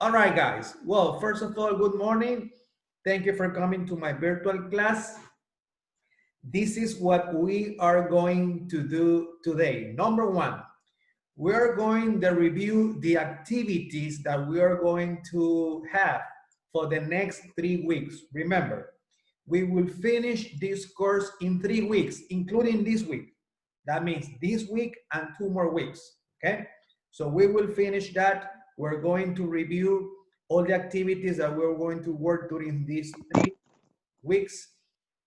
All right, guys. Well, first of all, good morning. Thank you for coming to my virtual class. This is what we are going to do today. Number one, we are going to review the activities that we are going to have for the next 3 weeks. Remember, we will finish this course in 3 weeks, including this week. That means this week and 2 more weeks, okay? So we will finish that. We're going to review all the activities that we're going to work during these 3 weeks.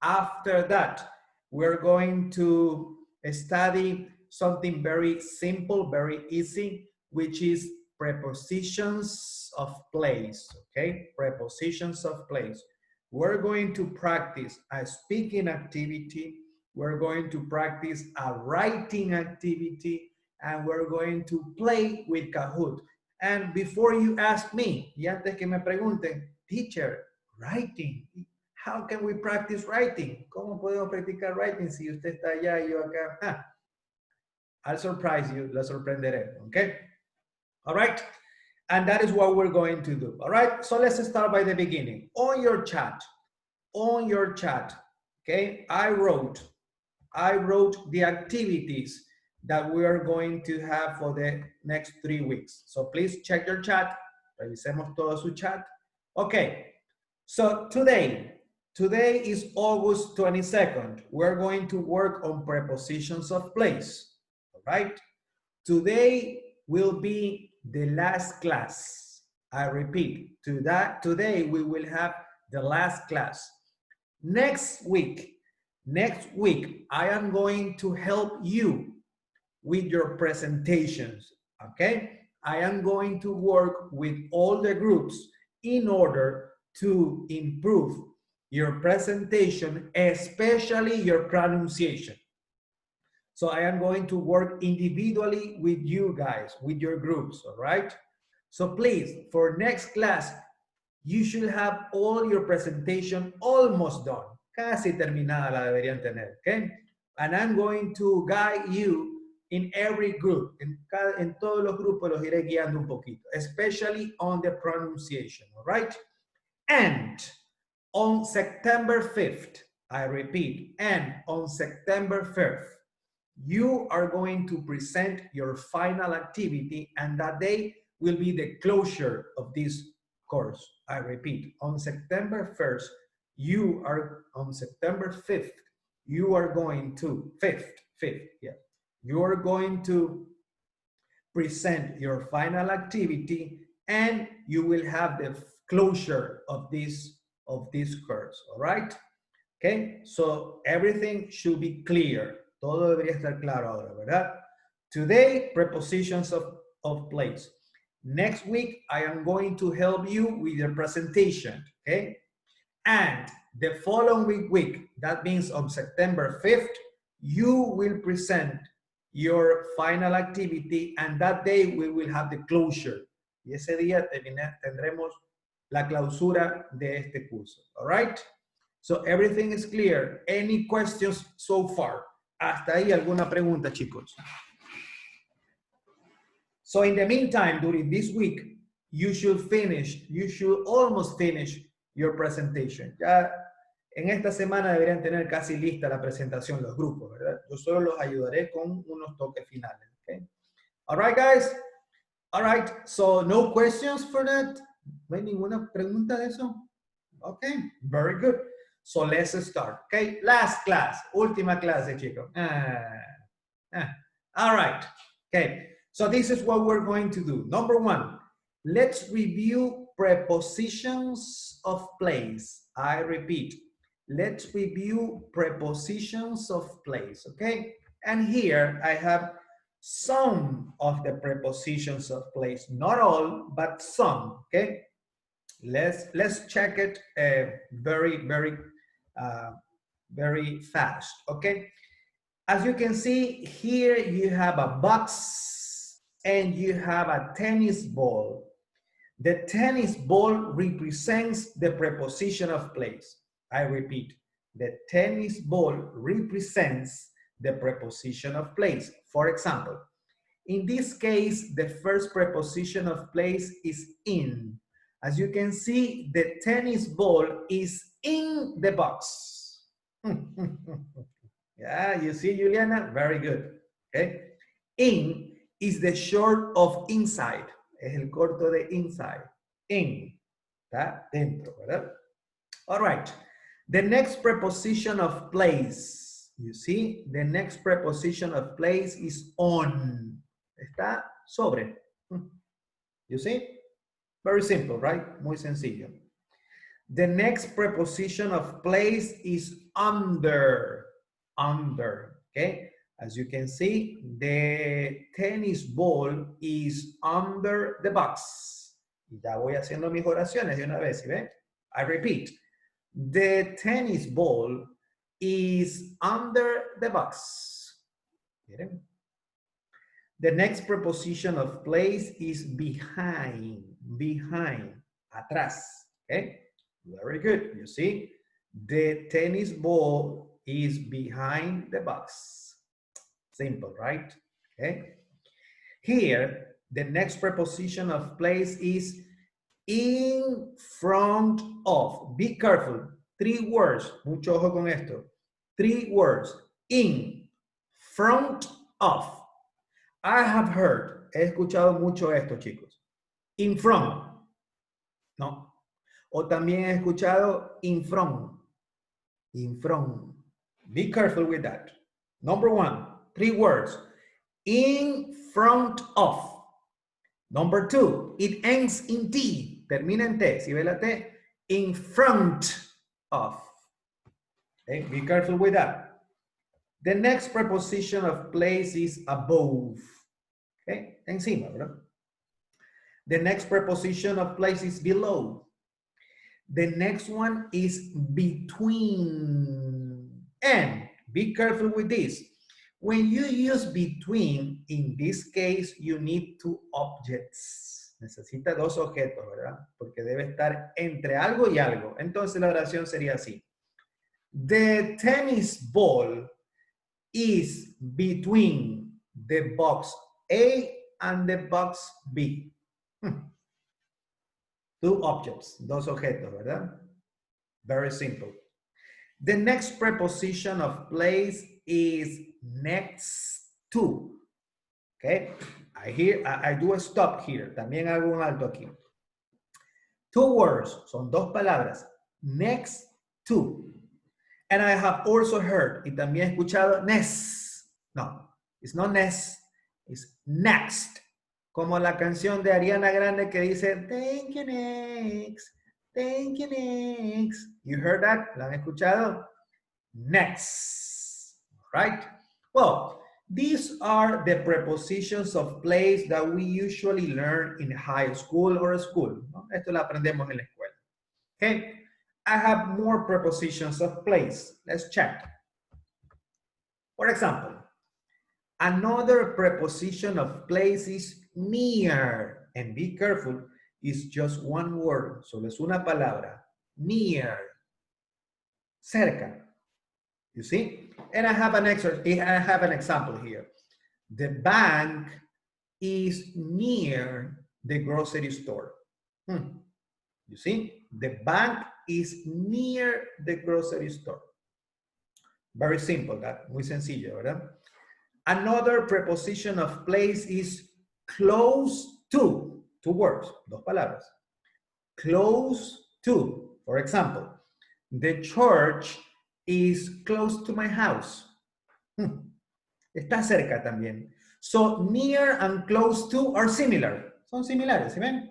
After that, we're going to study something very simple, very easy, which is prepositions of place, okay? Prepositions of place. We're going to practice a speaking activity, we're going to practice a writing activity, and we're going to play with Kahoot. And before you ask me, y antes que me pregunten, teacher, writing, how can we practice writing? ¿Cómo podemos practicar writing si usted está allá y yo acá? I'll surprise you, la sorprenderé, okay? All right? And that is what we're going to do, all right? So let's start by the beginning. On your chat, okay, I wrote the activities that we are going to have for the next 3 weeks. So please check your chat. Revisemos todo su chat. Okay, so today is August 22nd. We're going to work on prepositions of place, all right? Today will be the last class. I repeat, today we will have the last class. Next week, I am going to help you with your presentations, okay? I am going to work with all the groups in order to improve your presentation, especially your pronunciation. So I am going to work individually with you guys, with your groups, all right? So please, for next class, you should have all your presentation almost done. Casi terminada la deberían tener, okay? And I'm going to guide you in every group. En todos los grupos los iré guiando un poquito, especially on the pronunciation, all right? And on September 5th, I repeat, and on September 5th, you are going to present your final activity, and that day will be the closure of this course. I repeat, on September 1st, on September 5th, you are going to, 5th, yeah, you are going to present your final activity, and you will have the closure of this course, all right? Okay, so everything should be clear. Todo debería estar claro ahora, ¿verdad? Today, prepositions of place. Next week, I am going to help you with your presentation, okay? And the following week, that means on September 5th, you will present your final activity, and that day we will have the closure. Y ese día tendremos la clausura de este curso, all right? So everything is clear. Any questions so far? Hasta ahí alguna pregunta, chicos. So in the meantime, during this week, you should almost finish your presentation. Ya en esta semana deberían tener casi lista la presentación los grupos, ¿verdad? Yo solo los ayudaré con unos toques finales, okay? All right, guys? All right, so no questions for that? ¿No hay ninguna pregunta de eso? Okay, very good. So let's start, okay? Last class, última clase, chicos. All right, okay. So this is what we're going to do. Number one, let's review prepositions of place. I repeat, let's review prepositions of place, okay? And here I have some of the prepositions of place, not all, but some, okay? Let's check it very fast, okay? As you can see here, you have a box and you have a tennis ball. The tennis ball represents the preposition of place. I repeat, the tennis ball represents the preposition of place. For example, in this case, the first preposition of place is in. As you can see, the tennis ball is in the box. Yeah, you see, Juliana? Very good. Okay. In is the short of inside. Es el corto de inside. In. Está dentro, ¿verdad? All right. The next preposition of place. You see, the next preposition of place is on. Está sobre. You see? Very simple, right? Muy sencillo. The next preposition of place is under. Under. Okay? As you can see, the tennis ball is under the box. Ya voy haciendo mis oraciones de una vez, ¿sí ven? I repeat. The tennis ball is under the box. ¿Miren? The next preposition of place is behind. Behind. Atrás. Okay? Very good. You see? The tennis ball is behind the box. Simple, right? Okay. Here, the next preposition of place is in front of. Be careful. 3 words. Mucho ojo con esto. 3 words. In front of. I have heard. He escuchado mucho esto, chicos. In front. No. O también he escuchado in front. In front. Be careful with that. Number 1. 3 words. In front of. Number 2, it ends in T. Termina en T. Si ve la T, in front of. Okay, be careful with that. The next preposition of place is above. Okay, encima, ¿verdad? The next preposition of place is below. The next one is between. And be careful with this. When you use between, in this case, you need 2 objects. Necesita 2 objetos, ¿verdad? Porque debe estar entre algo y algo. Entonces la oración sería así. The tennis ball is between the box A and the box B. 2 objects, 2 objetos, ¿verdad? Very simple. The next preposition of place is next to. Okay, I do a stop here. También hago un alto aquí. 2 words, son 2 palabras. Next to. And I have also heard, y también he escuchado next. No, it's not next, it's next. Como la canción de Ariana Grande que dice, thank you next, thank you next. You heard that? ¿La han escuchado? Next, right? Well, these are the prepositions of place that we usually learn in high school or school. ¿No? Esto lo aprendemos en la escuela. Okay, I have more prepositions of place. Let's check. For example, another preposition of place is near. And be careful, it's just 1 word. Solo es una palabra. Near. Cerca. You see? And I have an example here. The bank is near the grocery store. You see? The bank is near the grocery store. Very simple, that muy sencillo, ¿verdad? Another preposition of place is close to. 2 words, 2 palabras. Close to. For example, the church is close to my house. Está cerca también. So near and close to are similar. Son similares, ¿sí ven?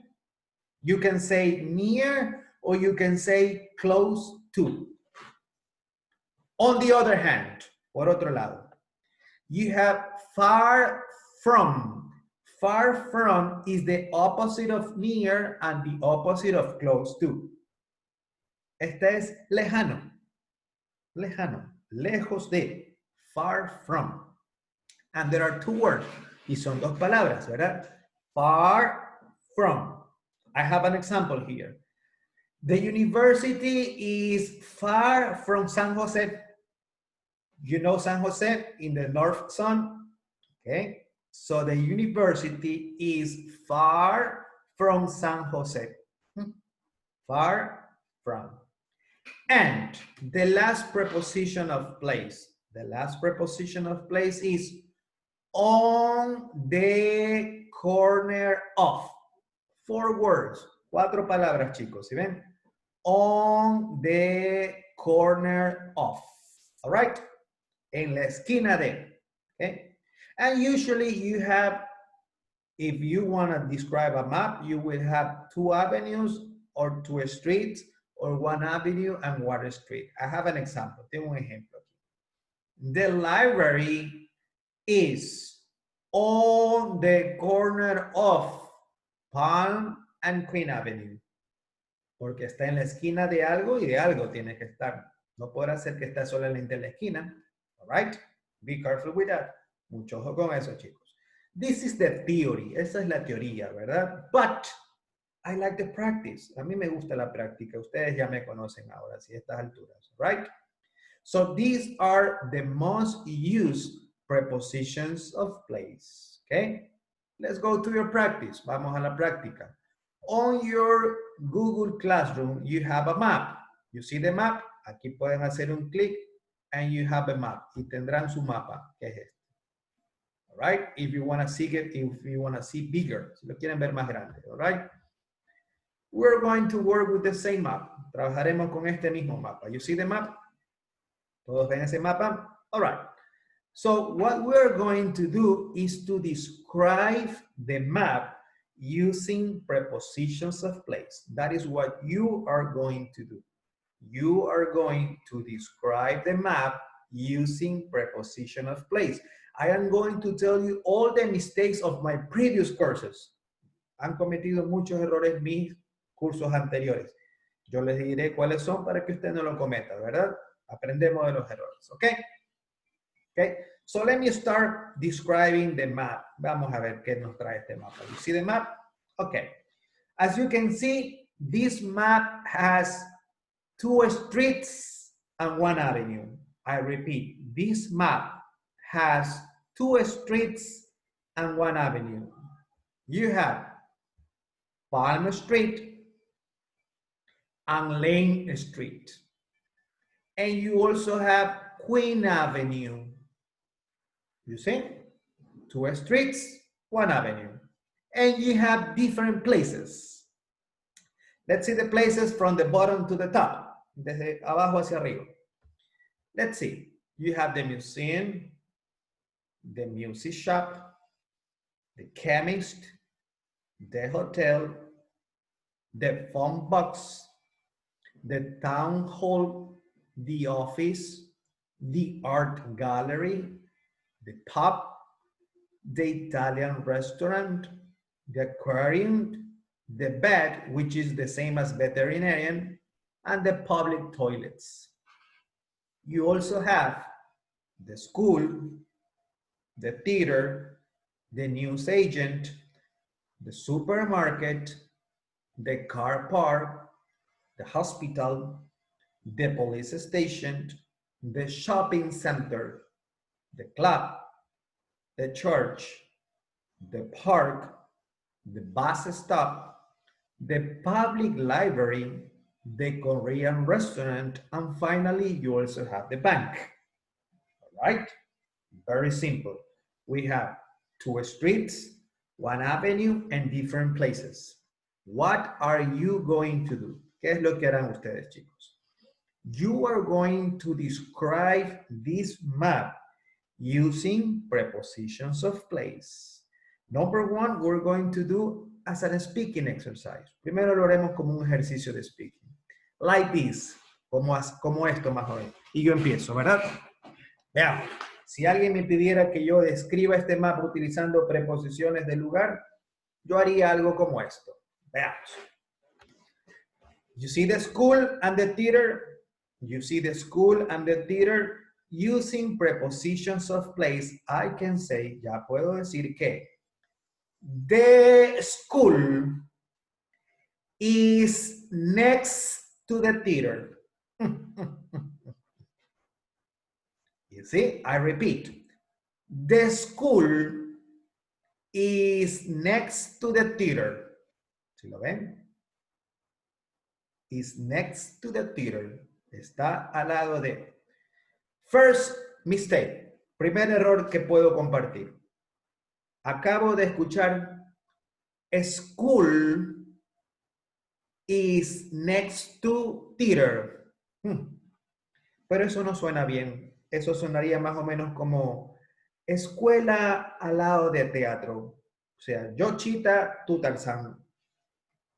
You can say near or you can say close to. On the other hand, por otro lado, you have far from. Far from is the opposite of near and the opposite of close to. Este es lejano. Lejano. Lejos de. Far from. And there are 2 words. Y son 2 palabras, ¿verdad? Far from. I have an example here. The university is far from San Jose. You know San Jose in the North Sun? Okay. So the university is far from San Jose. Far from. And the last preposition of place. The last preposition of place is on the corner of. 4 words. 4 palabras, chicos. ¿Sí ven? On the corner of. All right? En la esquina de. Okay? And usually you have, if you want to describe a map, you will have 2 avenues or 2 streets or 1 avenue and 1 street. I have an example. Tengo un ejemplo aquí. The library is on the corner of Palm and Queen Avenue. Porque está en la esquina de algo y de algo tiene que estar. No podrá ser que está solamente en la esquina. All right? Be careful with that. Mucho ojo con eso, chicos. This is the theory. Esa es la teoría, ¿verdad? But I like the practice. A mí me gusta la práctica. Ustedes ya me conocen ahora, sí, a estas alturas. Right? So these are the most used prepositions of place. Okay? Let's go to your practice. Vamos a la práctica. On your Google Classroom, you have a map. You see the map? Aquí pueden hacer un clic and you have a map. Y tendrán su mapa, que es este. All right? If you want to see it, if you want to see bigger, si lo quieren ver más grande, all right? We're going to work with the same map. Trabajaremos con este mismo mapa. You see the map? ¿Todos ven ese mapa? All right. So what we're going to do is to describe the map using prepositions of place. That is what you are going to do. You are going to describe the map using preposition of place. I am going to tell you all the mistakes of my previous courses. Han cometido muchos errores mis cursos anteriores. Yo les diré cuáles son para que usted no lo cometa, ¿verdad? Aprendemos de los errores, ¿ok? Okay, so let me start describing the map. Vamos a ver qué nos trae este mapa. You see the map? Okay. As you can see, this map has 2 streets and 1 avenue. I repeat, this map has 2 streets and 1 avenue. You have Palm Street and Lane Street. And you also have Queen Avenue. You see? 2 streets, 1 avenue. And you have different places. Let's see the places from the bottom to the top. Desde abajo hacia arriba. Let's see. You have the museum, the music shop, the chemist, the hotel, the phone box, the town hall, the office, the art gallery, the pub, the Italian restaurant, the aquarium, the vet, which is the same as veterinarian, and the public toilets. You also have the school, the theater, the news agent, the supermarket, the car park, the hospital, the police station, the shopping center, the club, the church, the park, the bus stop, the public library, the Korean restaurant, and finally, you also have the bank. All right? Very simple. We have 2 streets, 1 avenue, and different places. What are you going to do? ¿Qué es lo que harán ustedes, chicos? You are going to describe this map using prepositions of place. Number 1, we're going to do as a speaking exercise. Primero lo haremos como un ejercicio de speaking. Like this, como esto más o menos. Y yo empiezo, ¿verdad? Veamos. Si alguien me pidiera que yo describa este mapa utilizando preposiciones de lugar, yo haría algo como esto. Veamos. You see the school and the theater? You see the school and the theater? Using prepositions of place, I can say, ya puedo decir que the school is next to the theater. You see, I repeat. The school is next to the theater. ¿Sí lo ven? is next to the theater. Está al lado de. First mistake. Primer error que puedo compartir. Acabo de escuchar school is next to theater. Pero eso no suena bien. Eso sonaría más o menos como escuela al lado de teatro. O sea, yo chita, tú tarzán.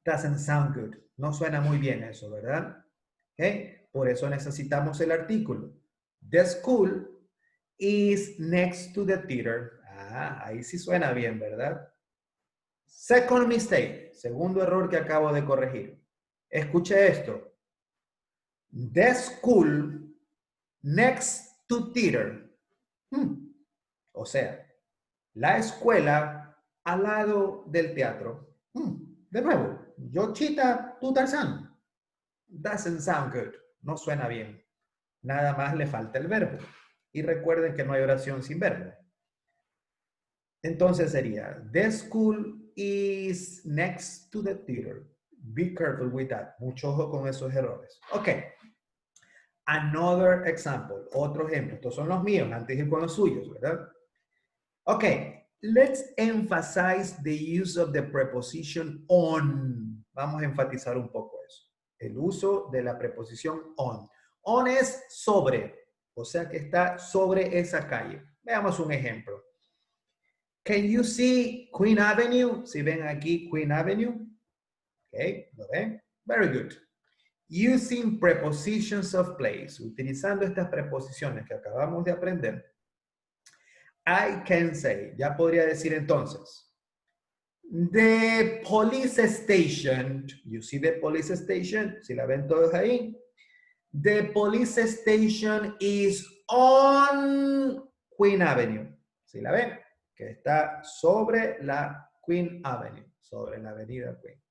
Doesn't sound good. No suena muy bien eso, ¿verdad? ¿Okay? Por eso necesitamos el artículo. The school is next to the theater. Ah, ahí sí suena bien, ¿verdad? Second mistake. Segundo error que acabo de corregir. Escuche esto. The school next to theater. O sea, la escuela al lado del teatro. De nuevo, yo chita, tú tarzán. Doesn't sound good. No suena bien. Nada más le falta el verbo. Y recuerden que no hay oración sin verbo. Entonces sería, the school is next to the theater. Be careful with that. Mucho ojo con esos errores. Ok. Another example. Otro ejemplo. Estos son los míos. Antes de ir con los suyos, ¿verdad? Ok. Let's emphasize the use of the preposition on. Vamos a enfatizar un poco eso. El uso de la preposición on. On es sobre. O sea que está sobre esa calle. Veamos un ejemplo. Can you see Queen Avenue? Si ven aquí Queen Avenue. Ok, ¿lo ven? Very good. Using prepositions of place. Utilizando estas preposiciones que acabamos de aprender. I can say, ya podría decir entonces. The police station. You see the police station? Si la ven todos ahí. The police station is on Queen Avenue. Si la ven? Que está sobre la Queen Avenue, sobre la avenida Queen.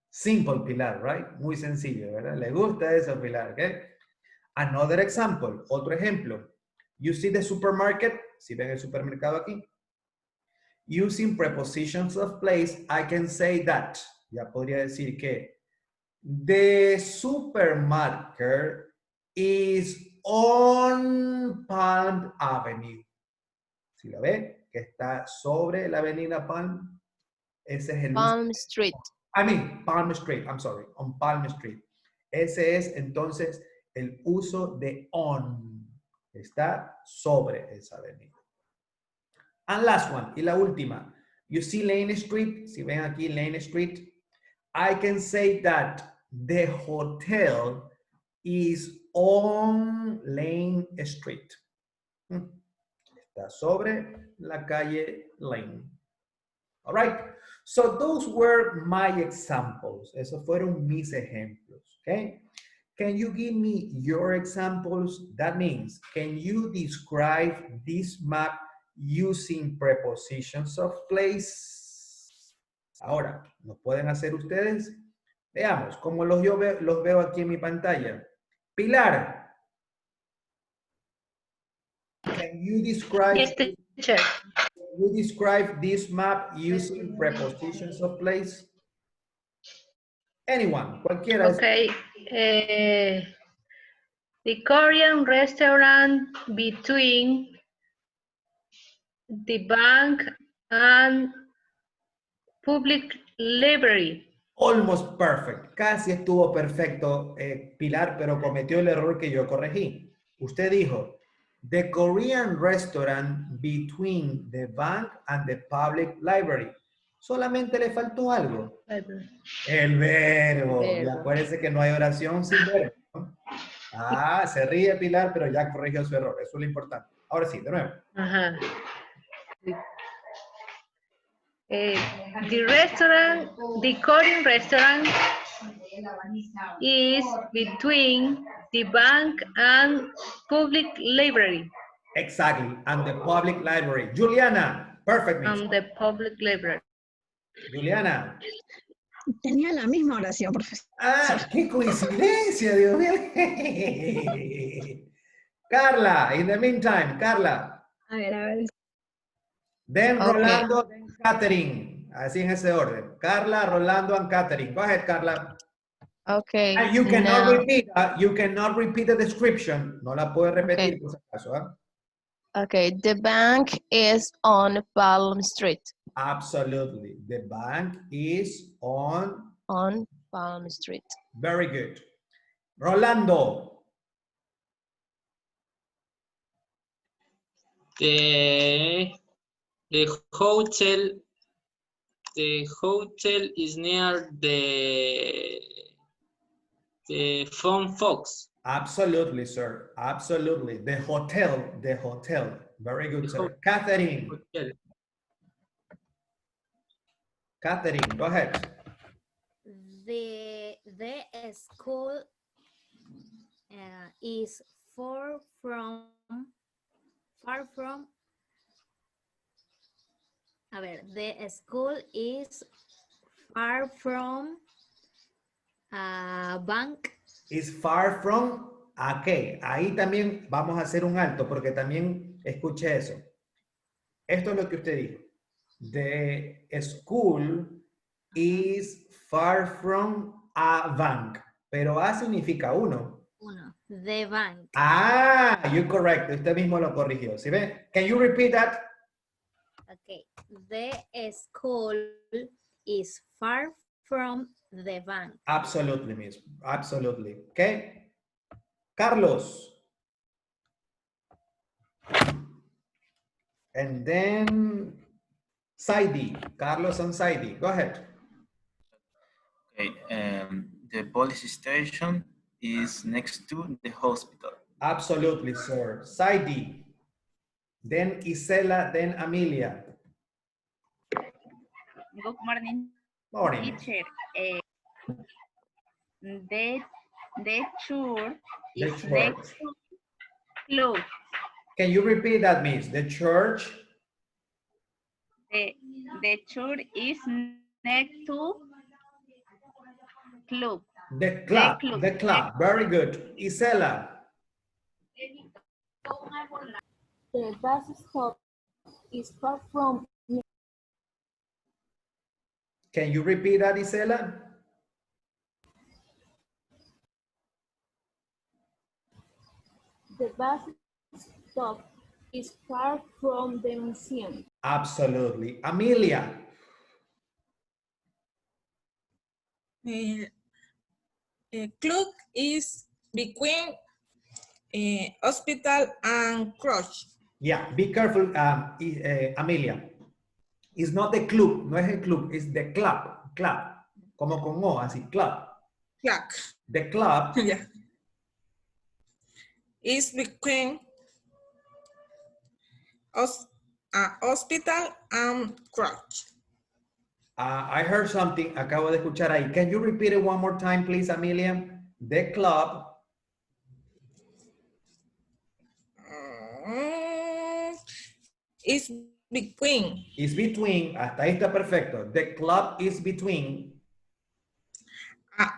Simple, Pilar, right? Muy sencillo, ¿verdad? Le gusta eso, Pilar, ¿ok? Another example, otro ejemplo. You see the supermarket, si ven el supermercado aquí. Using prepositions of place, I can say that. Ya podría decir que the supermarket is on Palm Avenue. Si la ven, que está sobre la avenida Palm, ese es el Palm Street. Palm Street, I'm sorry, on Palm Street. Ese es entonces el uso de on. Está sobre esa avenida. And last one, y la última. You see Lane Street, si ven aquí Lane Street, I can say that the hotel is on Lane Street. Está sobre la calle Lane. All right. So those were my examples. Esos fueron mis ejemplos. Okay. Can you give me your examples? That means, can you describe this map using prepositions of place? Ahora, ¿lo pueden hacer ustedes? Veamos, como los veo aquí en mi pantalla. Pilar, can you describe? Yes, teacher. Can you describe this map using prepositions of place? Anyone, cualquiera. Okay. The Korean restaurant between the bank and public library. Almost perfect. Casi estuvo perfecto, Pilar, pero cometió el error que yo corregí. Usted dijo, the Korean restaurant between the bank and the public library. Solamente le faltó algo. El verbo. Y acuérdense que no hay oración sin verbo, ¿no? Ah, se ríe Pilar, pero ya corrigió su error. Eso es lo importante. Ahora sí, de nuevo. Ajá. The restaurant, the Korean restaurant is between the bank and public library. Exactly, and the public library. Juliana, perfect. And the public library. Juliana. Tenía la misma oración, profesor. Ah, qué coincidencia, Dios mío. Carla, in the meantime, Carla. A ver. Then Rolando, then Catherine. Así en ese orden. Carla, Rolando, and Catherine. Go ahead, Carla. Okay. And you cannot now, repeat the description. No la puedes repetir por si acaso. okay. The bank is on Palm Street. Absolutely. The bank is on. On Palm Street. Very good. Rolando. The hotel is near the phone box. Absolutely, sir. Absolutely. The hotel. Very good, The sir. Catherine. Hotel. Catherine, go ahead. The school is far from. A ver, the school is far from a bank. Is far from. Ok, ahí también vamos a hacer un alto porque también escuché eso. Esto es lo que usted dijo. The school is far from a bank. Pero A significa uno. Uno, the bank. Ah, you're correct. Usted mismo lo corrigió. ¿Sí ve? Can you repeat that? Okay, the school is far from the bank. Absolutely, miss. Absolutely. Okay. Carlos. And then Saidi. Carlos and Saidi. Go ahead. Okay, the police station is next to the hospital. Absolutely, sir. Saidi. Then Isela, then Amelia. Good morning, Morning. teacher. The church The is church. next to club. Can you repeat that, miss? The church. The church is next to club. The club. club. The club. Very good. Isela. The bus stop is far from. Can you repeat that, Isela? The bus stop is far from the museum. Absolutely. Amelia. Club is between hospital and crutch. Yeah, be careful, Amelia. It's not the club, no es el club, it's the club, como con O, así, club. Clock. The club Yeah. Is between hospital and crutch. I heard something, acabo de escuchar ahí. Can you repeat it one more time, please, Amelia? The club Is between. is between, hasta ahí está perfecto. The club is between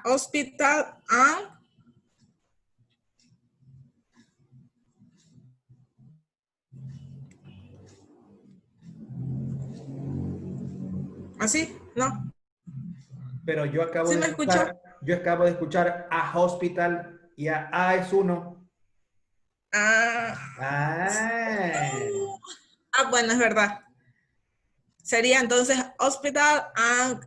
Hospital and ¿así? ¿No? pero yo acabo ¿Sí de me escuchar, escuchó? yo acabo de escuchar a hospital y a es uno. Bueno, es verdad. Sería entonces hospital and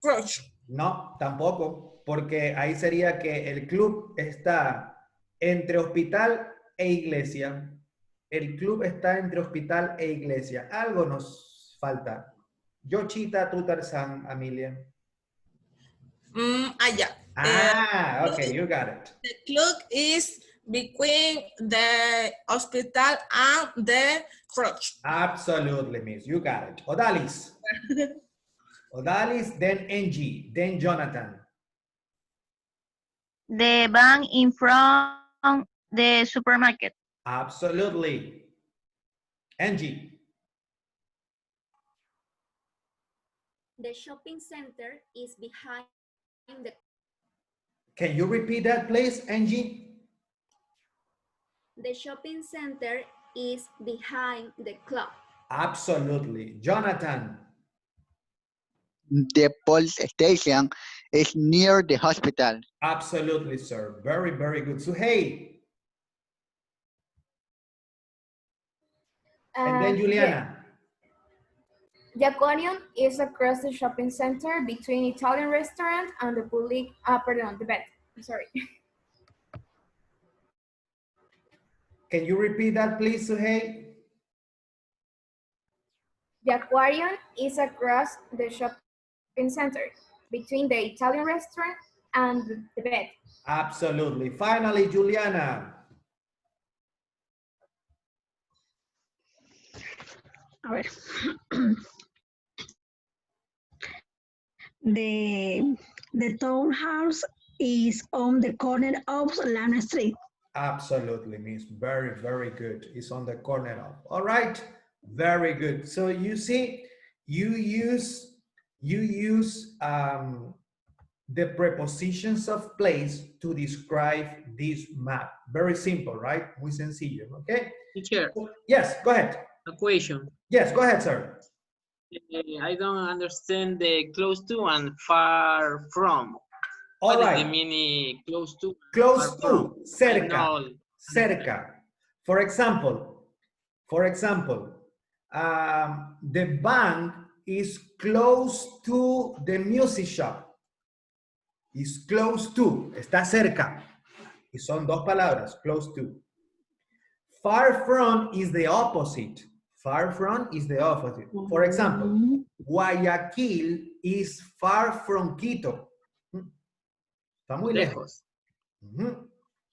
crutch. No, tampoco, porque ahí sería que el club está entre hospital e iglesia. El club está entre hospital e iglesia. Algo nos falta. Yochita, tú Tarzán, Amelia. Ya. Okay, you got it. The club is between the hospital and the crutch. Absolutely, miss. You got it. Odalis. Odalis, then Angie, then Jonathan. The bank in front the supermarket. Absolutely. Angie. The shopping center is behind the. Can you repeat that, please, Angie? The shopping center is behind the club. Absolutely. Jonathan. The police station is near the hospital. Absolutely, sir. Very, very good. Suhey. And then Juliana. The aquarium is across the shopping center between Italian restaurant and the public, the vet. I'm sorry. Can you repeat that, please, Suhey? The aquarium is across the shopping center between the Italian restaurant and the vet. Absolutely. Finally, Juliana. A ver. The townhouse is on the corner of Lana Street. Absolutely, Miss. Very, very good. It's on the corner of. All right. Very good. So you see, you use the prepositions of place to describe this map. Very simple, right? Muy sencillo. Okay. Teacher, Yes. Go ahead. a question. Yes. Go ahead, sir. I don't understand the close to and far from. All What right. is the meaning close to? Close far to, from? cerca, No. cerca. For example, the bank is close to the music shop. Is close to, está cerca. Y son dos palabras, close to. Far from is the opposite. Far from is the opposite. For example, Guayaquil is far from Quito. Está muy lejos.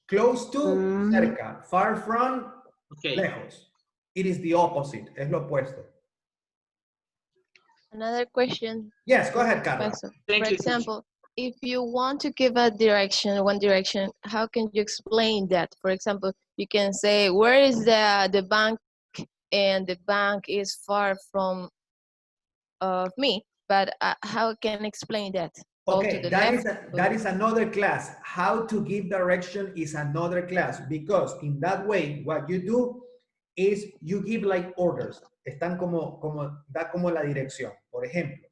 Close to, cerca. Far from, Okay. lejos. It is the opposite. Es lo opuesto. Another question. Yes, go ahead, Carla. Professor. Thank For you, example, if you want to give a direction, one direction, how can you explain that? For example, you can say, where is the bank? And the bank is far from me, but how can I explain that? Go to Okay, the that left, is another class. How to give direction is another class, because in that way, what you do is you give like orders. Están da como la dirección. Por ejemplo,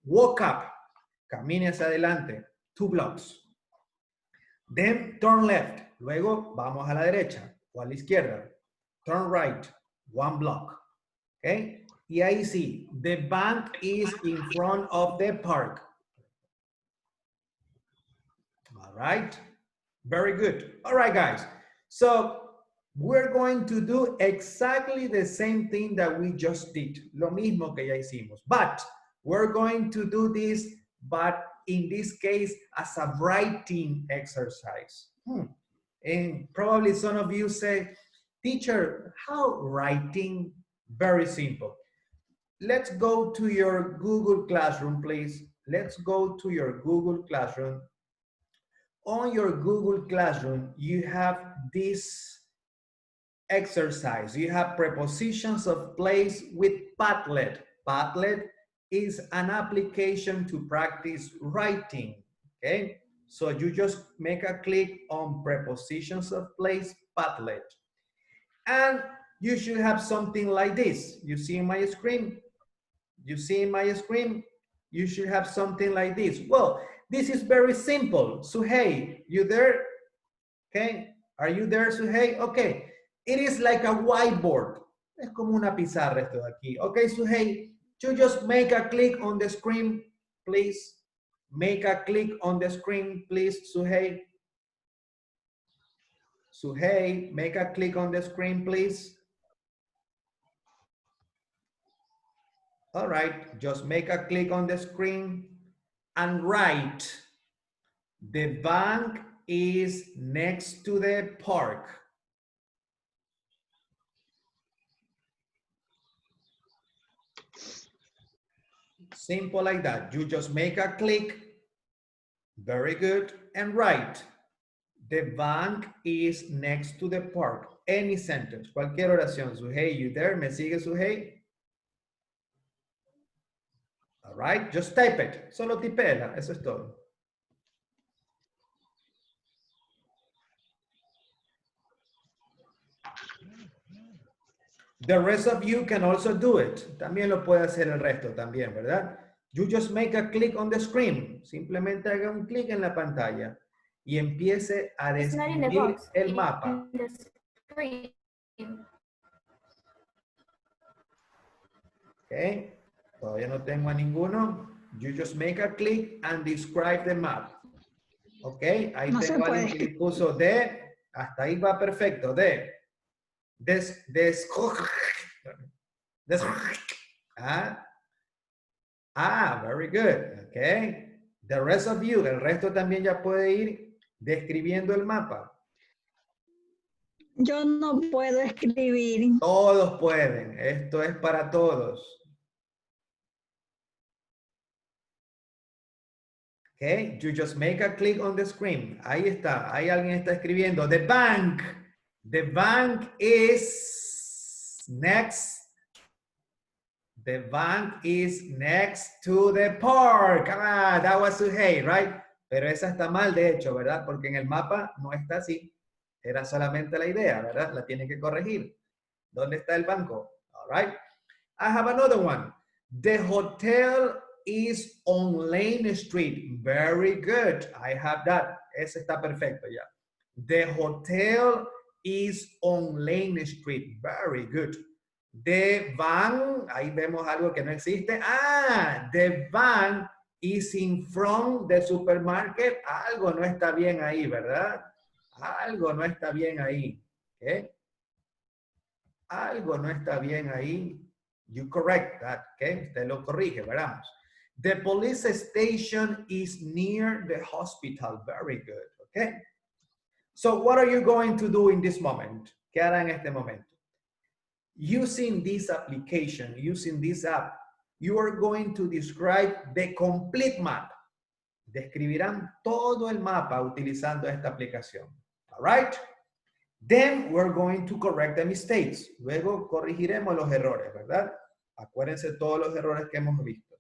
walk up, camine hacia adelante, 2 blocks. Then turn left, luego vamos a la derecha o a la izquierda. Turn right, 1 block. Okay? Y ahí sí, the bank is in front of the park. All right, very good. All right, guys. So we're going to do exactly the same thing that we just did. Lo mismo que ya hicimos. But we're going to do this, but in this case, as a writing exercise. And probably some of you say, teacher, how writing? Very simple. Let's go to your Google Classroom, please. Let's go to your Google Classroom. On your Google Classroom, you have this exercise. You have prepositions of place with Padlet. Padlet is an application to practice writing, okay? So you just make a click on prepositions of place, Padlet. And you should have something like this. You see my screen? You see my screen? You should have something like this. Well, this is very simple. Suhey, you there? Okay, are you there, Suhey? Okay, it is like a whiteboard. Es como una pizarra esto de aquí. Okay, Suhey, you just make a click on the screen, please. Make a click on the screen, please, Suhey. Suhey, make a click on the screen, please. All right, just make a click on the screen and write, the bank is next to the park. Simple like that. You just make a click, very good, and write, the bank is next to the park. Any sentence, cualquier oración. Suhey, you there? ¿Me sigue, Suhey? All right, just type it. Solo tipela, eso es todo. The rest of you can also do it. También lo puede hacer el resto también, ¿verdad? You just make a click on the screen. Simplemente haga un clic en la pantalla y empiece a It's not in the describir box. el mapa. In the screen. Okay. Todavía no tengo a ninguno. You just make a click and describe the map. Ok, ahí No se tengo a alguien puede. que le puso de, hasta ahí va perfecto, de, very good, ok. The rest of you, el resto también ya puede ir describiendo el mapa. Yo no puedo escribir. Todos pueden, esto es para todos. Okay, you just make a click on the screen. Ahí está, ahí alguien está escribiendo. The bank. The bank is next. The bank is next to the park. Ah, that was Suhey, right? Pero esa está mal, de hecho, ¿verdad? Porque en el mapa no está así. Era solamente la idea, ¿verdad? La tienen que corregir. ¿Dónde está el banco? All right. I have another one. The hotel is on Lane Street. Very good. I have that. Ese está perfecto ya. The hotel is on Lane Street. Very good. The van, ahí vemos algo que no existe. Ah, the van is in front the supermarket. Algo no está bien ahí, ¿verdad? Algo no está bien ahí. ¿Okay? Algo no está bien ahí. You correct that, okay? Usted lo corrige, veramos. The police station is near the hospital. Very good, okay? So what are you going to do in this moment? ¿Qué hará en este momento? Using this application, using this app, you are going to describe the complete map. Describirán todo el mapa utilizando esta aplicación. All right? Then we're going to correct the mistakes. Luego corregiremos los errores, ¿verdad? Acuérdense todos los errores que hemos visto.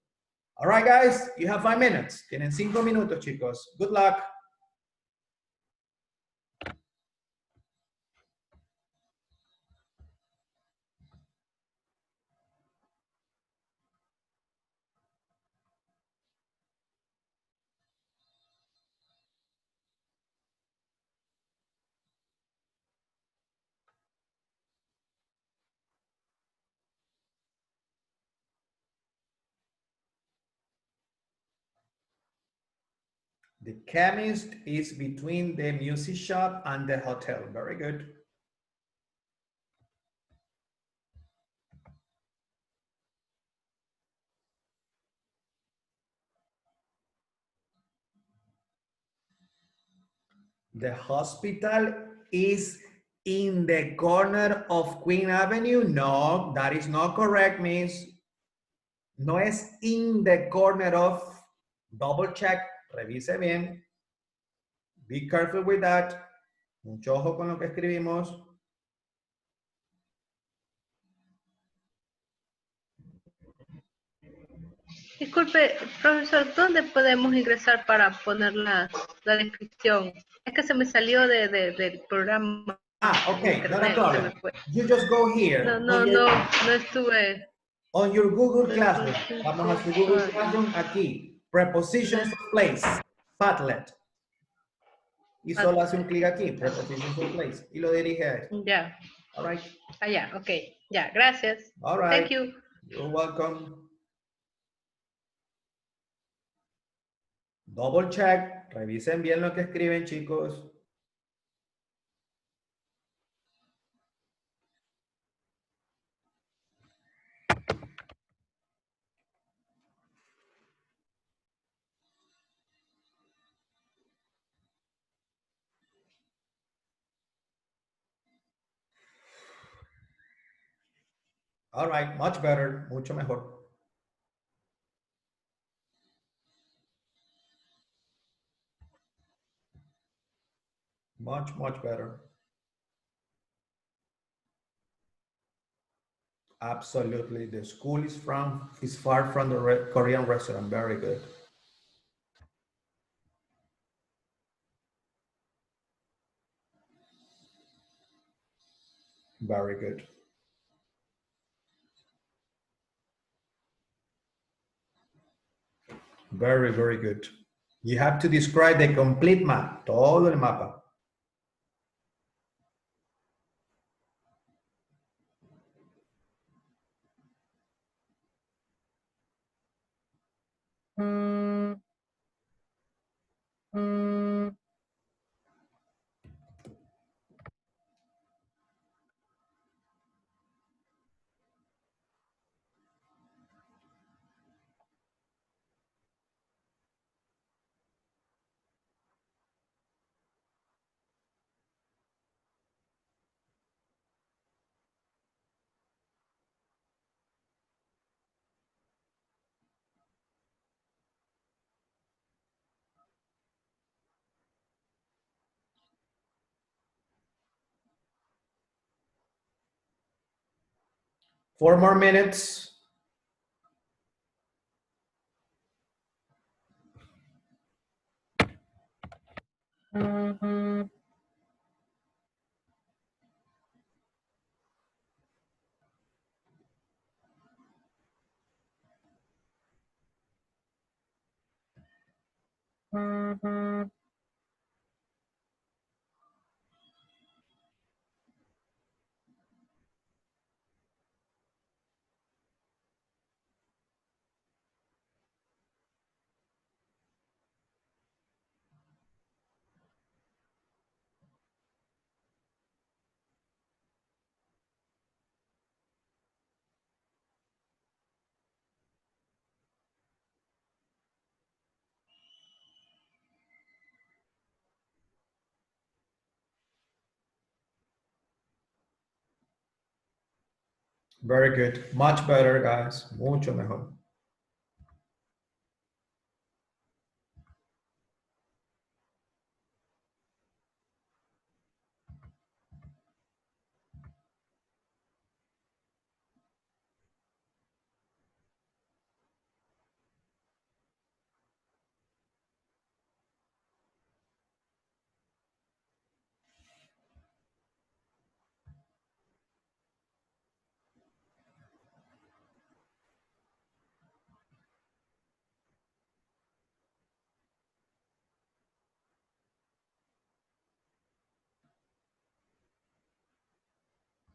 All right, guys, you have 5 minutes. Tienen 5 minutos, chicos. Good luck. The chemist is between the music shop and the hotel. Very good. The hospital is in the corner of Queen Avenue. No, that is not correct, miss. No es in the corner of. Double check. Revise bien. Be careful with that. Mucho ojo con lo que escribimos. Disculpe, profesor, ¿dónde podemos ingresar para poner la descripción? Es que se me salió del programa. Ah, okay, not a Internet, problem. se me fue. You just go here. No estuve. On your Google Classroom. Vamos a su Google Classroom aquí. Prepositions of place. Padlet. Y solo hace un clic aquí. Prepositions of place. Y lo dirige a esto. Ya. All right. Ya, ok. Ya, gracias. All right. Thank you. You're welcome. Double check. Revisen bien lo que escriben, chicos. All right, much better, mucho mejor. Much, much better. Absolutely, the school is far from the Korean restaurant. Very good. Very good. Very, very good. You have to describe the complete map, todo el mapa. Four more minutes. Very good. Much better, guys. Mucho mejor.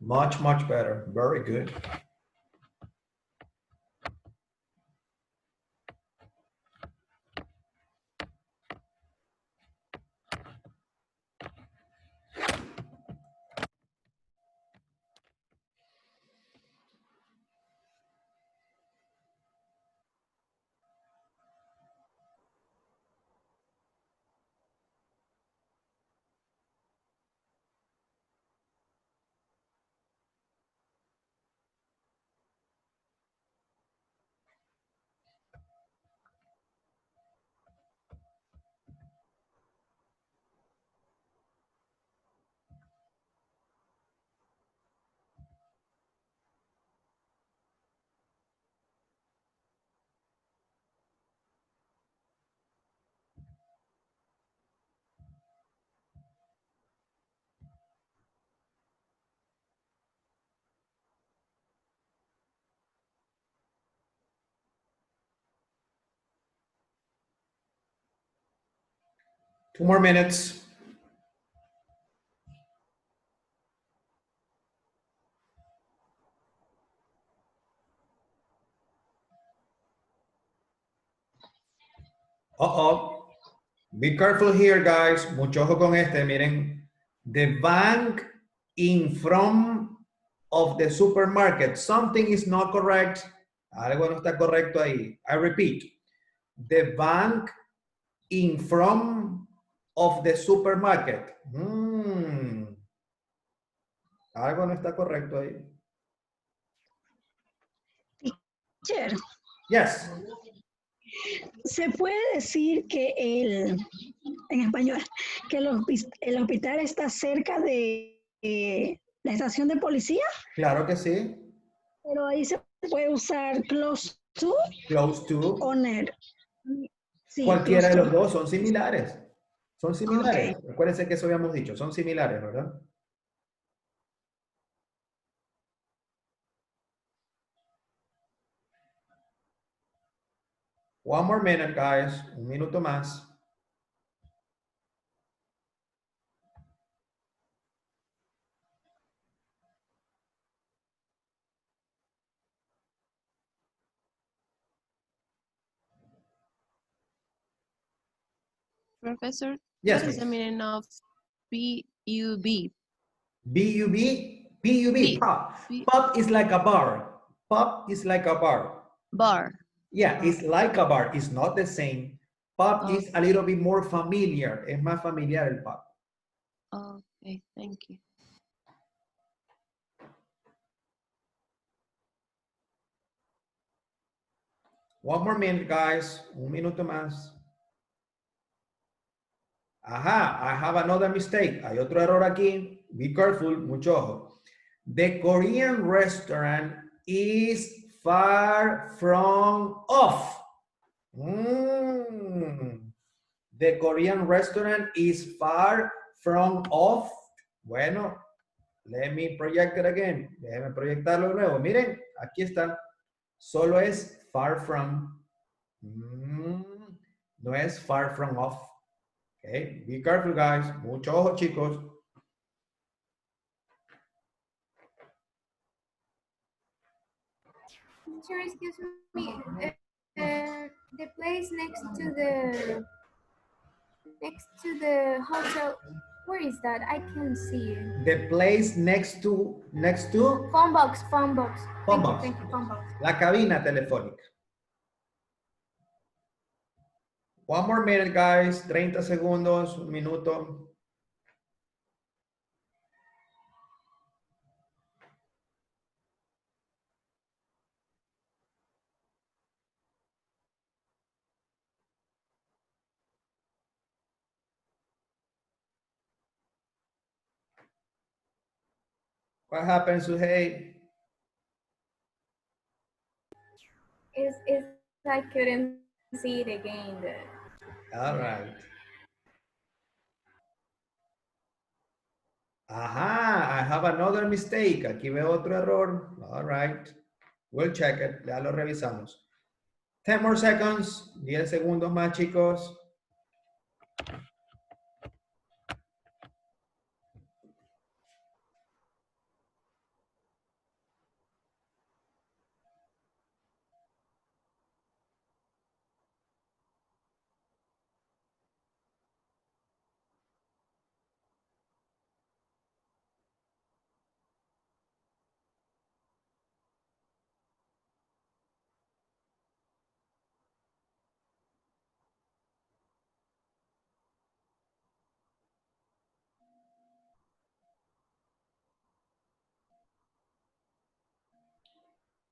Much, much better. Very good. Two more minutes. Uh-oh. Be careful here, guys. Mucho ojo con este. Miren. The bank in front of the supermarket. Something is not correct. Algo no está correcto ahí. I repeat. The bank in front of the supermarket. Algo no está correcto ahí. Teacher, Yes. se puede decir que en español, que el hospital está cerca de la estación de policía, Claro que sí. pero ahí se puede usar close to Close to. o near. Sí, Cualquiera de close los to. dos son similares. Son similares. Ok. Acuérdense que eso habíamos dicho. Son similares, ¿verdad? One more minute, guys. Un minuto más. Professor, Yes, what is the please. meaning of PUB? B-U-B, P-U-B, pop. Pop is like a bar. Pop is like a bar. Bar. Yeah, it's like a bar. It's not the same. Pop is a little bit more familiar. Es más familiar el pop. Okay, thank you. One more minute, guys. Un minuto más. Ajá, I have another mistake. Hay otro error aquí. Be careful, mucho ojo. The Korean restaurant is far from off. The Korean restaurant is far from off. Bueno, let me project it again. Déjenme proyectarlo de nuevo. Miren, aquí está. Solo es far from. No es far from off. Okay, be careful, guys. Mucho ojo, chicos. Teacher, excuse me. The place next to the hotel. Where is that? I can't see it. The place next to Phone box. Phone box. Phone box. Thank you, phone box. La cabina telefónica. One more minute, guys. 30 segundos, un minuto. What happened, Suhey? Is I couldn't see it again. All right. Ajá, I have another mistake. Aquí veo otro error. All right. We'll check it. Ya lo revisamos. 10 more seconds. 10 segundos más, chicos.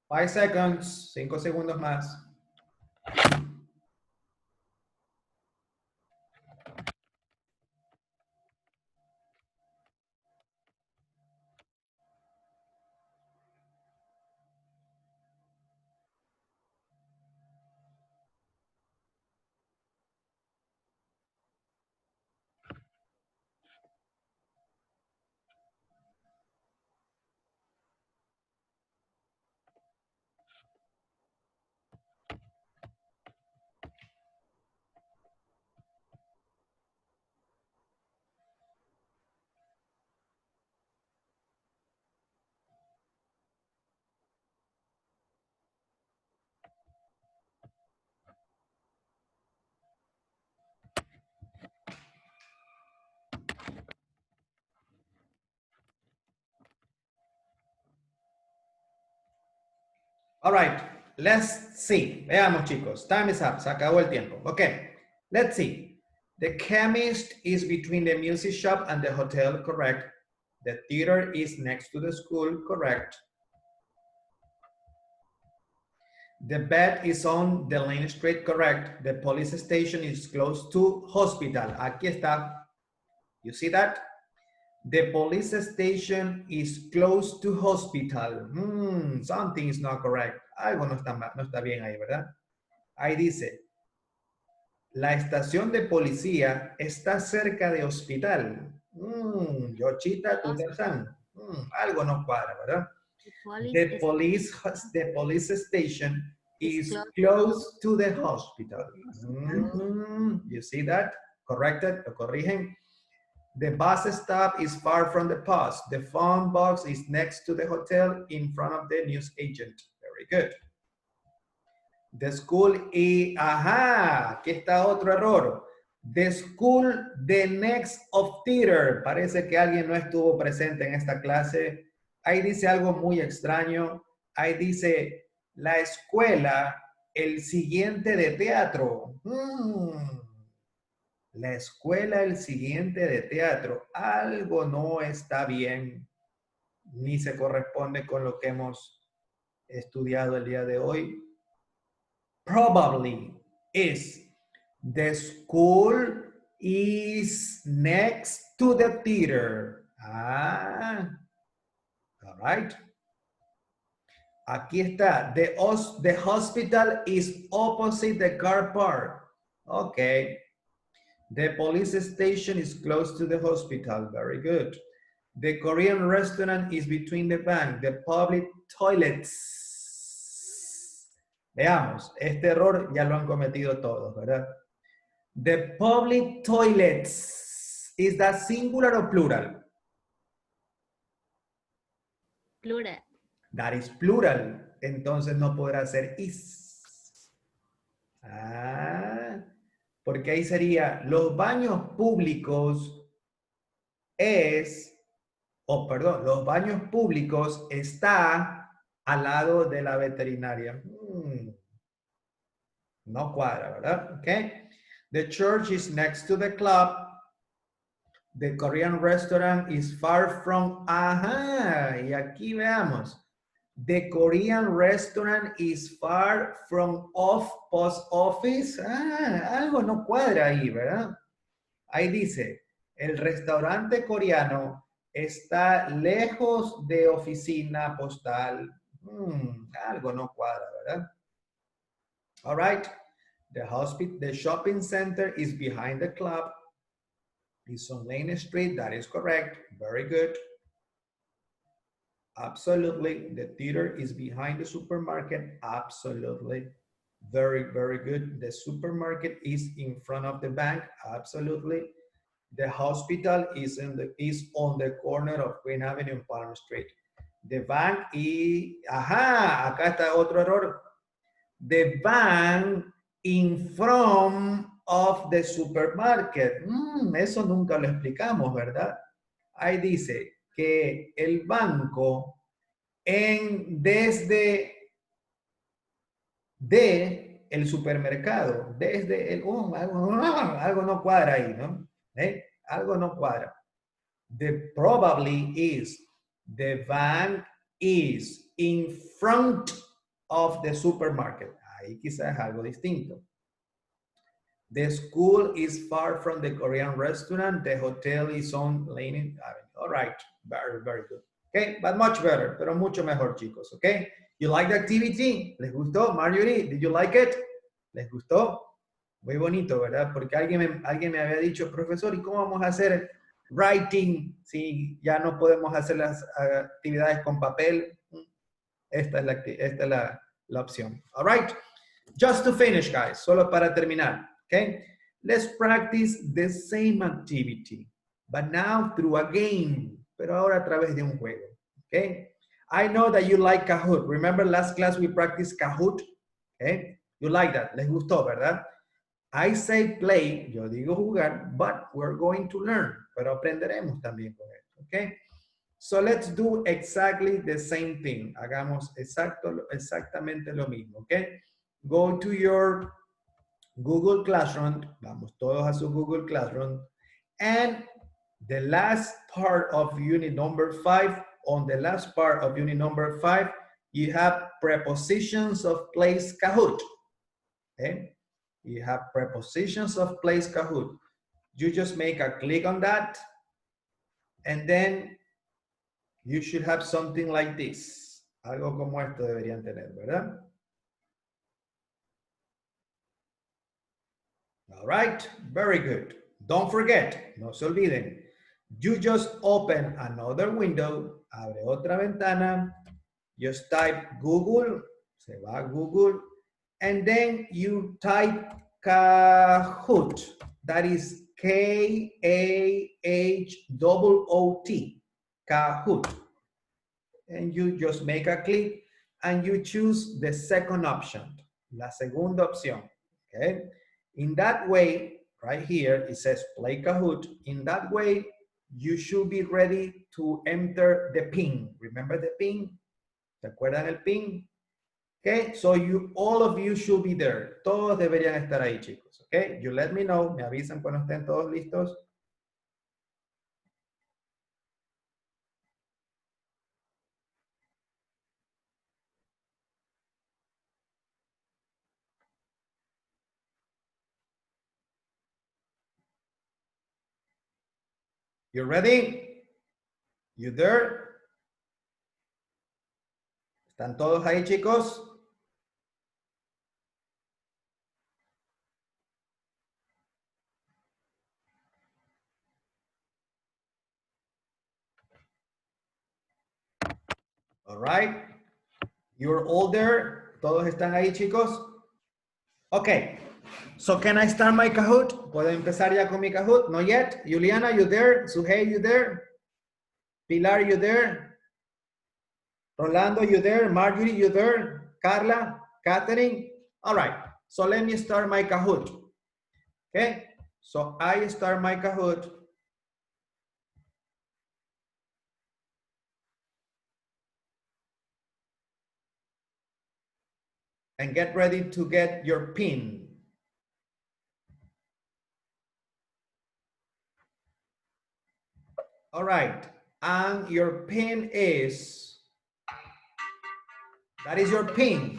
Five seconds, 5 segundos más. All right, let's see. Veamos, chicos. Time is up. Se acabó el tiempo. Okay, let's see. The chemist is between the music shop and the hotel, correct. The theater is next to the school, correct. The bed is on the Lane Street, correct. The police station is close to hospital. Aquí está. You see that? The police station is close to hospital. Something is not correct. Algo no está bien ahí, ¿verdad? Ahí dice, la estación de policía está cerca de hospital. Yochita, Tuterzán. Algo no cuadra, ¿verdad? The police station is close to the hospital. You see that? Corrected, lo corrigen. The bus stop is far from the post. The phone box is next to the hotel in front of the news agent. Very good. The school is, ajá, aquí está otro error. The school, the next of theater. Parece que alguien no estuvo presente en esta clase. Ahí dice algo muy extraño. Ahí dice, la escuela, el siguiente de teatro. La escuela, el siguiente de teatro. Algo no está bien, ni se corresponde con lo que hemos estudiado el día de hoy. Probably is. The school is next to the theater. Ah, all right. Aquí está. The hospital is opposite the car park. Okay. The police station is close to the hospital. Very good. The Korean restaurant is between the bank. The public toilets. Veamos, este error ya lo han cometido todos, ¿verdad? The public toilets. Is that singular or plural? Plural. That is plural. Entonces no podrá ser is. Ah, porque ahí sería los baños públicos los baños públicos está al lado de la veterinaria. No cuadra, ¿verdad? Okay. The church is next to the club. The Korean restaurant is far from, ajá, y aquí veamos. The Korean restaurant is far from post office. Ah, algo no cuadra ahí, ¿verdad? Ahí dice, el restaurante coreano está lejos de oficina postal. Algo no cuadra, ¿verdad? All right. The shopping center is behind the club. It's on Lane Street. That is correct. Very good. Absolutely. The theater is behind the supermarket. Absolutely. Very, very good. The supermarket is in front of the bank. Absolutely. The hospital is on the corner of Queen Avenue and Palm Street. The bank is, ajá, acá está otro error. The bank in front of the supermarket. Eso nunca lo explicamos, ¿verdad? Ahí dice que el banco desde el supermercado, desde el, algo no cuadra ahí, ¿no? Algo no cuadra. The probably is, the bank is in front of the supermarket. Ahí quizás es algo distinto. The school is far from the Korean restaurant. The hotel is on Lane Avenue. All right, very, very good. Okay, but much better, pero mucho mejor, chicos, okay? You like the activity? ¿Les gustó? Marjorie, did you like it? ¿Les gustó? Muy bonito, ¿verdad? Porque alguien me había dicho, profesor, ¿y cómo vamos a hacer writing si ya no podemos hacer las actividades con papel? Esta es la opción. All right, just to finish, guys, solo para terminar, okay? Let's practice the same activity, but now through a game, pero ahora a través de un juego, okay? I know that you like Kahoot. Remember last class we practiced Kahoot? Okay? You like that. Les gustó, ¿verdad? I say play, yo digo jugar, but we're going to learn. Pero aprenderemos también con esto, okay? So let's do exactly the same thing. Hagamos exactamente lo mismo, okay? Go to your Google Classroom. Vamos todos a su Google Classroom. And the last part of unit number 5, on the last part of unit number 5, you have prepositions of place Kahoot. Okay? You have prepositions of place Kahoot. You just make a click on that, and then you should have something like this. Algo como esto deberían tener, ¿verdad? All right, very good. Don't forget, no se olviden. You just open another window, abre otra ventana, just type Google, se va a Google, and then you type Kahoot. That is K-A-H-O-O-T, Kahoot. And you just make a click and you choose the second option, la segunda opción, okay? In that way, right here, it says play Kahoot. In that way, you should be ready to enter the PIN. Remember the PIN? ¿Se acuerdan el PIN? Okay, so all of you should be there. Todos deberían estar ahí, chicos. Okay, you let me know. Me avisan cuando estén todos listos. You ready? You there? ¿Están todos ahí, chicos? All right. You're all there. ¿Todos están ahí, chicos? Okay. So can I start my Kahoot? ¿Puedo empezar ya con mi Kahoot? Not yet. Juliana, you there? Suhey, you there? Pilar, you there? Rolando, you there? Marjorie, you there? Carla, Catherine? All right. So let me start my Kahoot. Okay. So I start my Kahoot. And get ready to get your PIN. All right, and your PIN is, that is your PIN,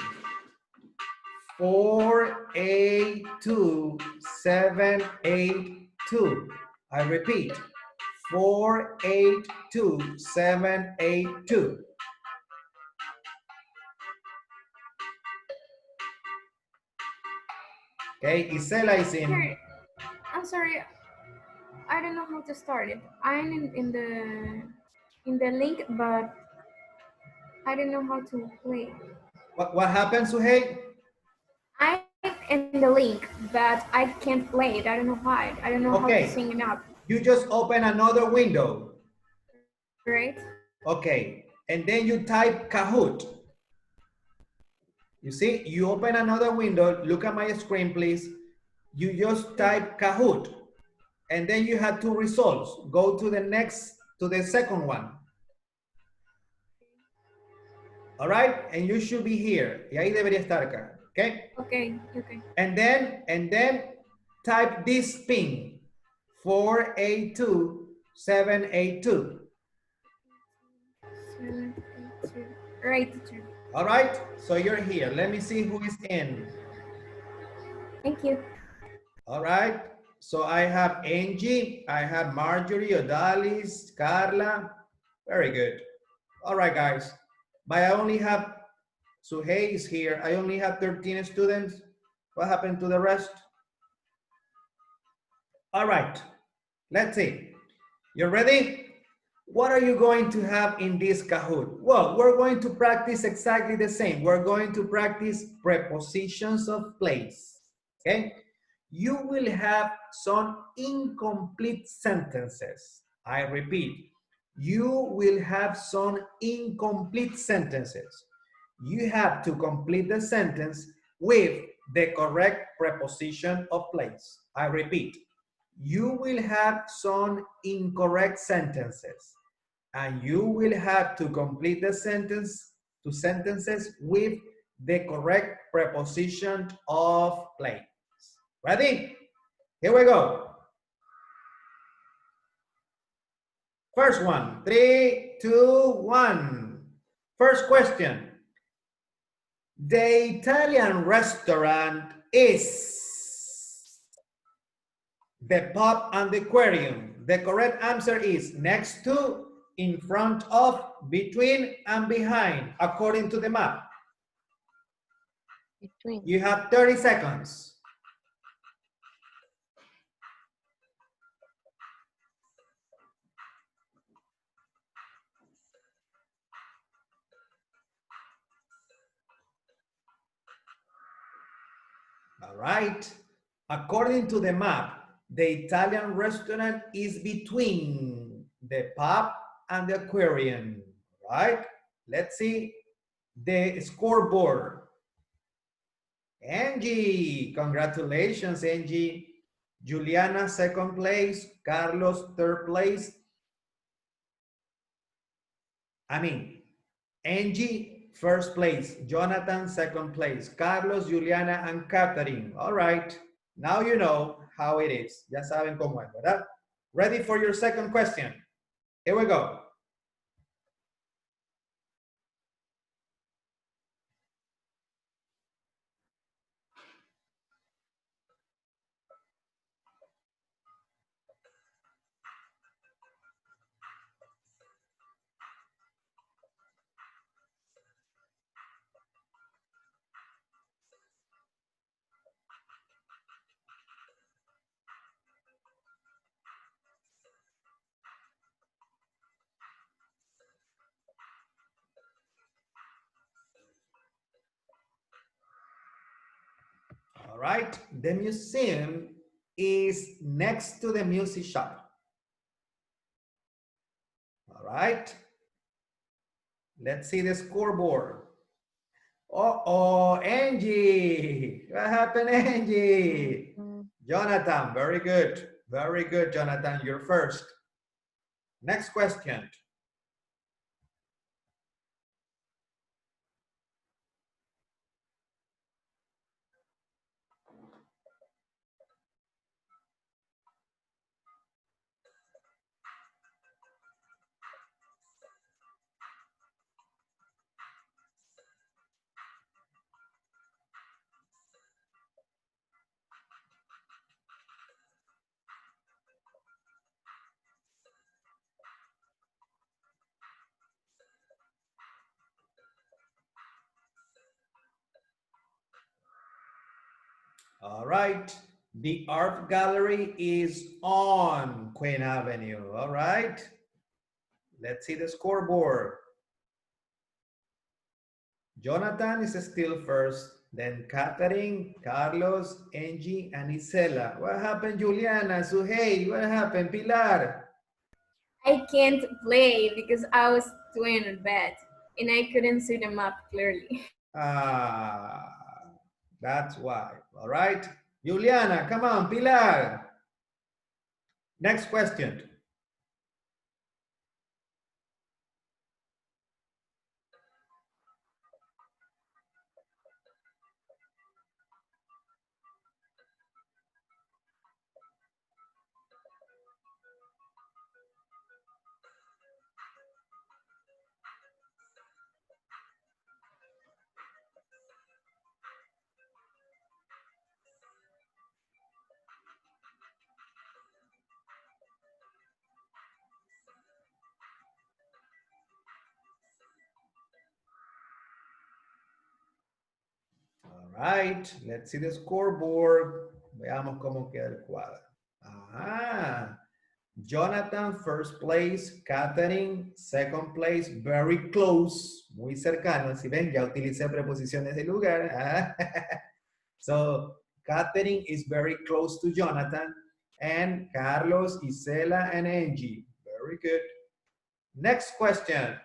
482782. I repeat, 482782. Okay, Isela is in. I'm sorry, I don't know how to start it. I'm in the link, but I don't know how to play. What happened, Suhey? I'm in the link, but I can't play it. I don't know why. I don't know how to sing it up. You just open another window. Right? Okay, and then you type Kahoot. You see, you open another window, look at my screen, please. You just type Kahoot, and then you have two results. Go to the second one. All right, and you should be here. Y ahí debería estar acá, okay? Okay. And then type this PIN, 482782. 782. Right, teacher. All right, so you're here. Let me see who is in. Thank you. All right, so I have Angie, I have Marjorie, Odalis, Carla. Very good. All right, guys. But I only have, Suhey is here. I only have 13 students. What happened to the rest? All right, let's see. You ready? What are you going to have in this Kahoot? Well, we're going to practice exactly the same. We're going to practice prepositions of place, okay? You will have some incomplete sentences. I repeat, you will have some incomplete sentences. You have to complete the sentence with the correct preposition of place. I repeat, you will have some incorrect sentences, and you will have to complete the sentences with the correct preposition of place. Ready? Here we go. First one, 3, 2, 1. First question. The Italian restaurant is the pub and the aquarium. The correct answer is next to, in front of, between, and behind, according to the map. Between. You have 30 seconds. All right. According to the map, the Italian restaurant is between the pub and the aquarium. Right? Let's see the scoreboard. Angie, congratulations, Angie. Juliana, second place. Carlos, third place. Angie, first place. Jonathan, second place. Carlos, Juliana, and Catherine. All right. Now you know how it is. Ya saben cómo es, ¿verdad? Ready for your second question? Here we go. All right, the museum is next to the music shop. All right, let's see the scoreboard. Uh-oh, Angie. What happened, Angie? Jonathan, very good. Very good, Jonathan, you're first. Next question. All right, the art gallery is on Queen Avenue. All right, let's see the scoreboard. Jonathan is still first, then Catherine, Carlos, Angie, and Isela. What happened, Juliana, Suhey? What happened, Pilar? I can't play because I was doing it bad and I couldn't see the map clearly. Ah, that's why. All right, Juliana, come on, Pilar. Next question. All right, let's see the scoreboard. Veamos cómo queda el cuadro. Ah, Jonathan, first place. Catherine, second place. Very close, muy cercano. Si ven, ya utilicé preposiciones de lugar. Ah. So, Catherine is very close to Jonathan. And Carlos, Isela, and Angie. Very good. Next question.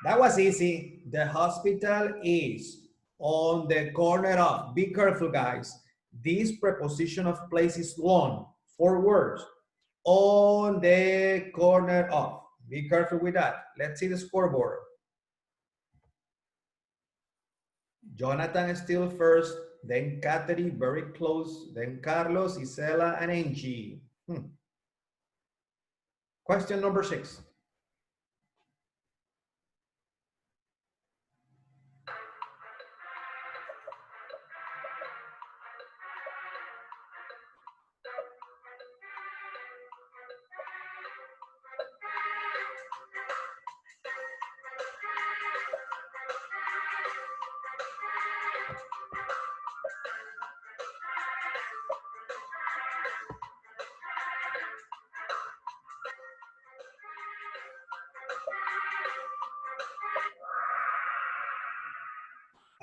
That was easy. The hospital is on the corner of. Be careful, guys. This preposition of place is long, 4 words. On the corner of. Be careful with that. Let's see the scoreboard. Jonathan is still first, then Catherine, very close, then Carlos, Isela, and Angie. Question number 6.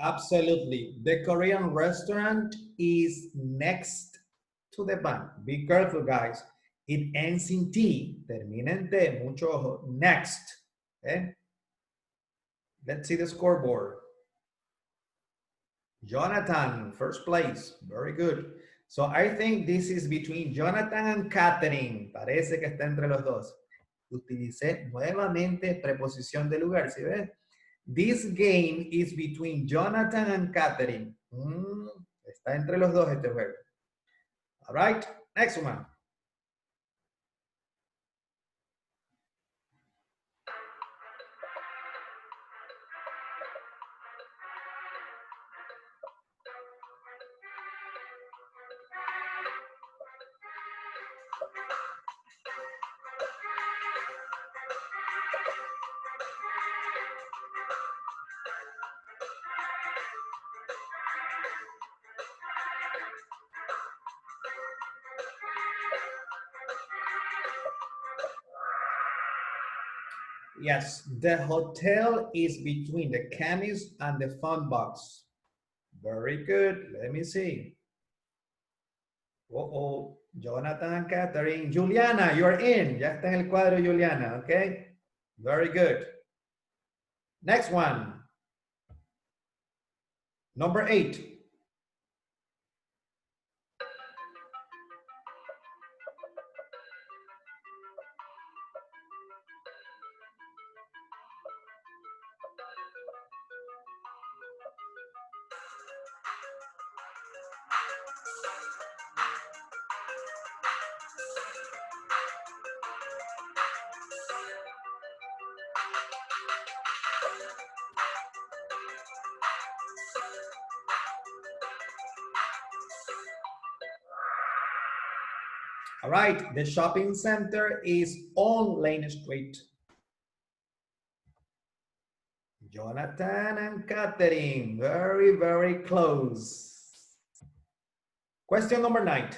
Absolutely. The Korean restaurant is next to the bank. Be careful, guys. It ends in T. Termina en T. Mucho ojo. Next. Okay? Let's see the scoreboard. Jonathan, first place. Very good. So I think this is between Jonathan and Catherine. Parece que está entre los dos. Utilicé nuevamente preposición de lugar. ¿Sí ves? This game is between Jonathan and Catherine. Está entre los dos este juego. All right, next one. Yes, the hotel is between the chemist and the fun box. Very good. Let me see. Uh-oh, Jonathan and Catherine. Juliana, you're in. Ya está en el cuadro, Juliana, okay? Very good. Next one. Number 8. All right, the shopping center is on Lane Street. Jonathan and Catherine, very, very close. Question number 9.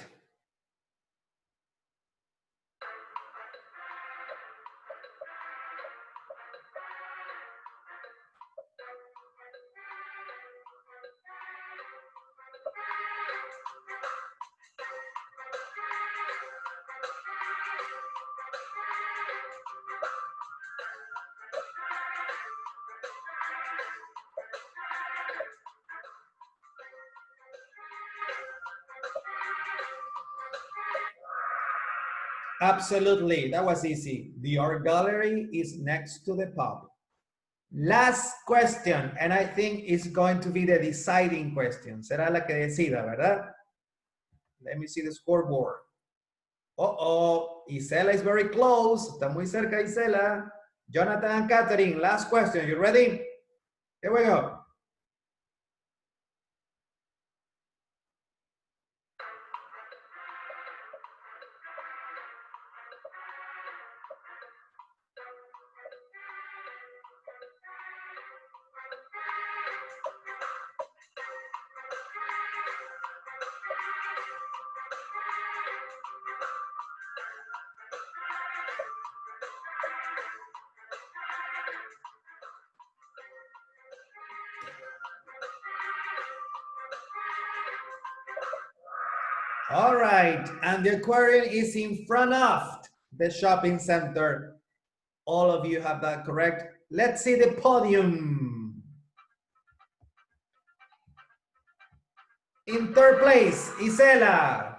Absolutely, that was easy. The art gallery is next to the pub. Last question, and I think it's going to be the deciding question. Será la que decida, ¿verdad? Let me see the scoreboard. Uh-oh, Isela is very close. Está muy cerca, Isela. Jonathan and Catherine, last question. You ready? Here we go. All right, and the aquarium is in front of the shopping center. All of you have that correct. Let's see the podium. In third place, Isela.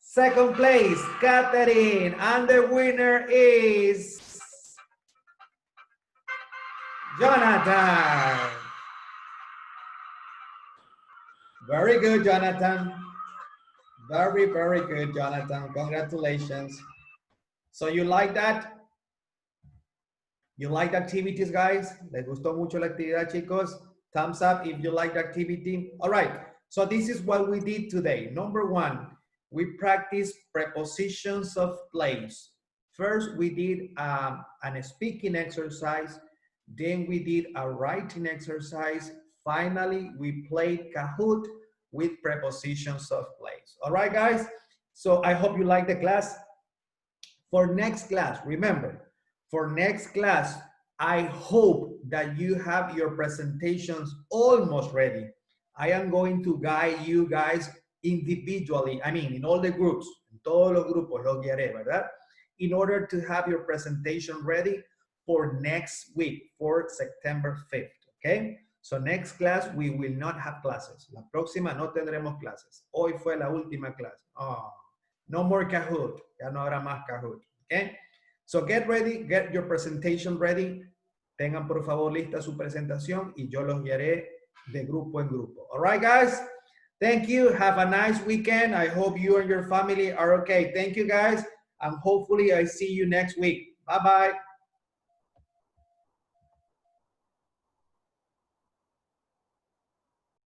Second place, Catherine. And the winner is Jonathan. Very good, Jonathan. Very, very good, Jonathan. Congratulations. So you like that? You like the activities, guys? ¿Les gustó mucho la actividad, chicos? Thumbs up if you like the activity. All right. So this is what we did today. Number 1, we practiced prepositions of place. First, we did a speaking exercise. Then we did a writing exercise. Finally, we played Kahoot with prepositions of place. All right, guys? So I hope you like the class. For next class, remember, for next class, I hope that you have your presentations almost ready. I am going to guide you guys individually, I mean, in all the groups, en todos los grupos los guiaré, ¿verdad? In order to have your presentation ready for next week, for September 5th, okay? So next class, we will not have classes. La próxima no tendremos clases. Hoy fue la última clase. Oh, no more Kahoot. Ya no habrá más Kahoot, okay? So get ready, get your presentation ready. Tengan por favor lista su presentación y yo los guiaré de grupo en grupo. All right, guys? Thank you. Have a nice weekend. I hope you and your family are okay. Thank you, guys. And hopefully I see you next week. Bye-bye.